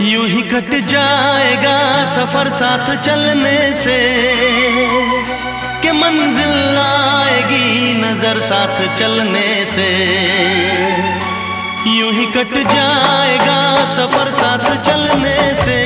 यूं ही कट जाएगा सफर साथ चलने से, कि मंजिल आएगी नजर साथ चलने से। यूं ही कट जाएगा सफर साथ चलने से,